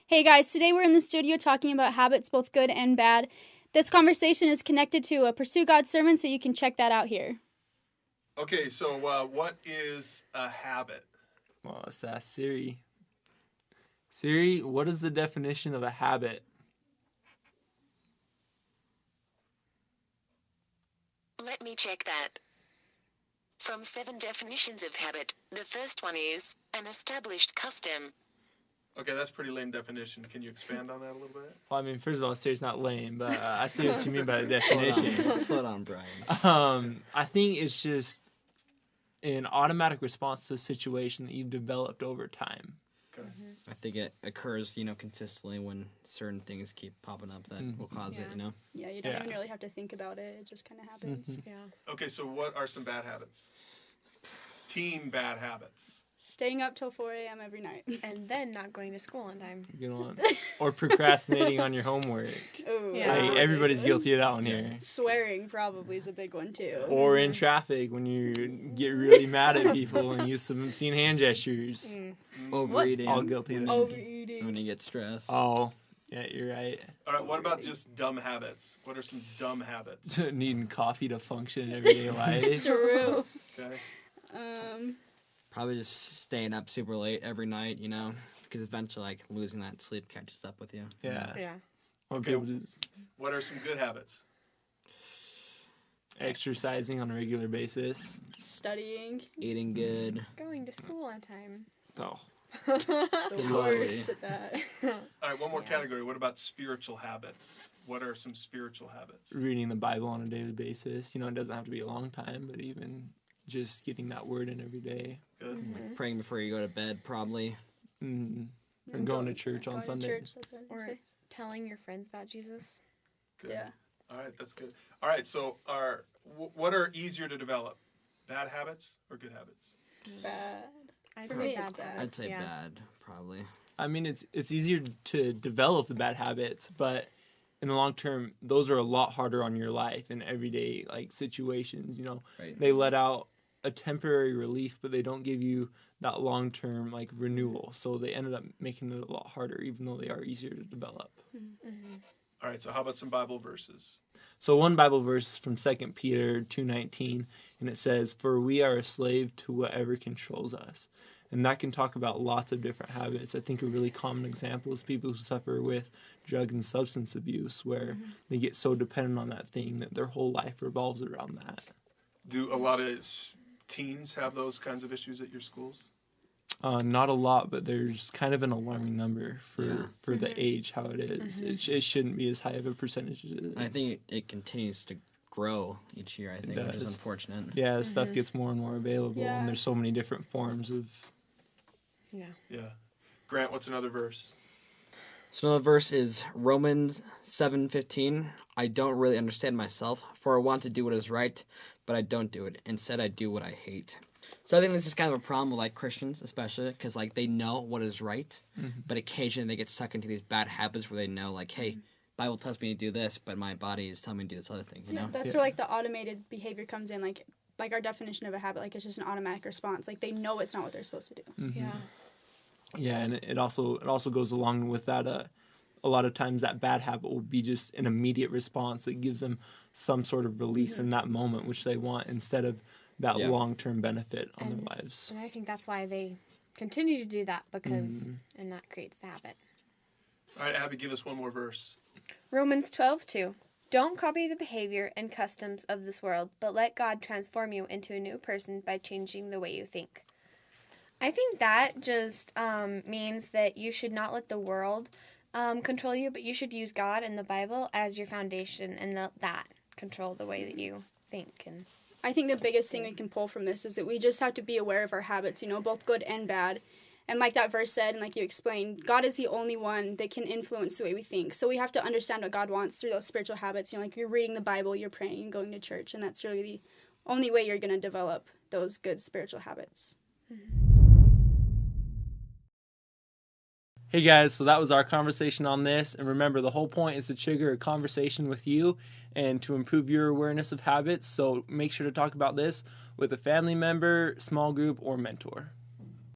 Hey guys, today we're in the studio talking about habits, both good and bad. This conversation is connected to a Pursue God sermon, so you can check that out here. Okay, so what is a habit? Well, let's ask Siri. Siri, what is the definition of a habit? Let me check that. From 7 definitions of habit, the first one is an established custom. Okay, that's a pretty lame definition. Can you expand on that a little bit? Well, I mean, first of all, Siri's not lame, but I see what you mean by the definition. Slow down, Brian. I think it's just an automatic response to a situation that you've developed over time. Okay. I think it occurs, consistently when certain things keep popping up that will cause it, Yeah, you don't even really have to think about it. It just kind of happens. Yeah. Okay, so what are some bad habits? Teen bad habits. Staying up till 4 a.m. every night. And then not going to school on time. Good one. Or procrastinating on your homework. Ooh, Yeah. Like, everybody's guilty of that one here. Swearing probably is a big one too. Or in traffic when you get really mad at people and use some obscene hand gestures. Overeating. All guilty of that. Overeating. When you get stressed. Oh, yeah, you're right. All right, what about just dumb habits? What are some dumb habits? Needing coffee to function in everyday life. True. Okay. Probably just staying up super late every night, because eventually, losing that sleep catches up with you. Yeah. Yeah. Or Okay. people just What are some good habits? exercising on a regular basis. Studying. Eating good. Going to school on time. Oh, The Lovely. worst at that. All right, one more Yeah. category. What about spiritual habits? What are some spiritual habits? reading the Bible on a daily basis. It doesn't have to be a long time, but even just getting that word in every day. Good. Praying before you go to bed, probably. And going to church on Going to Sunday. church, that's what I Or say. telling your friends about Jesus. Good. Yeah. All right, that's good. All right, so what are easier to develop? Bad habits or good habits? Bad. I'd For say me, bad it's bad. habits, I'd say yeah. bad, probably. I mean, it's easier to develop the bad habits, but in the long term, those are a lot harder on your life in everyday situations. Right. They let out a temporary relief, but they don't give you that long term renewal. So they ended up making it a lot harder, even though they are easier to develop. All right, so how about some Bible verses? So one Bible verse is from 2 Peter 2:19, and it says, "For we are a slave to whatever controls us." And that can talk about lots of different habits. I think a really common example is people who suffer with drug and substance abuse, where they get so dependent on that thing that their whole life revolves around that. Do a lot of teens have those kinds of issues at your schools? Not a lot, but there's kind of an alarming number for Yeah. the age, how it is. It shouldn't be as high of a percentage as it is. And I think it continues to grow each year, which is does. unfortunate. Yeah, stuff gets more and more available, Yeah. and there's so many different forms of... Yeah. Yeah. Grant, what's another verse? So another verse is Romans 7:15. I don't really understand myself, for I want to do what is right, but I don't do it. Instead, I do what I hate. So I think this is kind of a problem with Christians, especially because they know what is right, but occasionally they get stuck into these bad habits where they know hey, Bible tells me to do this, but my body is telling me to do this other thing. You know? That's where the automated behavior comes in. Like our definition of a habit, it's just an automatic response. They know it's not what they're supposed to do. Yeah. Yeah, and it also goes along with that. A lot of times that bad habit will be just an immediate response that gives them some sort of release in that moment, which they want, instead of that long-term benefit on their lives. And I think that's why they continue to do that, because and that creates the habit. All right, Abby, give us one more verse. Romans 12:2. Don't copy the behavior and customs of this world, but let God transform you into a new person by changing the way you think. I think that just means that you should not let the world control you, but you should use God and the Bible as your foundation, and that control the way that you think. And I think the biggest thing we can pull from this is that we just have to be aware of our habits, both good and bad. And like that verse said, and like you explained, God is the only one that can influence the way we think. So we have to understand what God wants through those spiritual habits. You're reading the Bible, you're praying, and going to church, and that's really the only way you're going to develop those good spiritual habits. Hey guys, so that was our conversation on this. And remember, the whole point is to trigger a conversation with you and to improve your awareness of habits. So make sure to talk about this with a family member, small group, or mentor.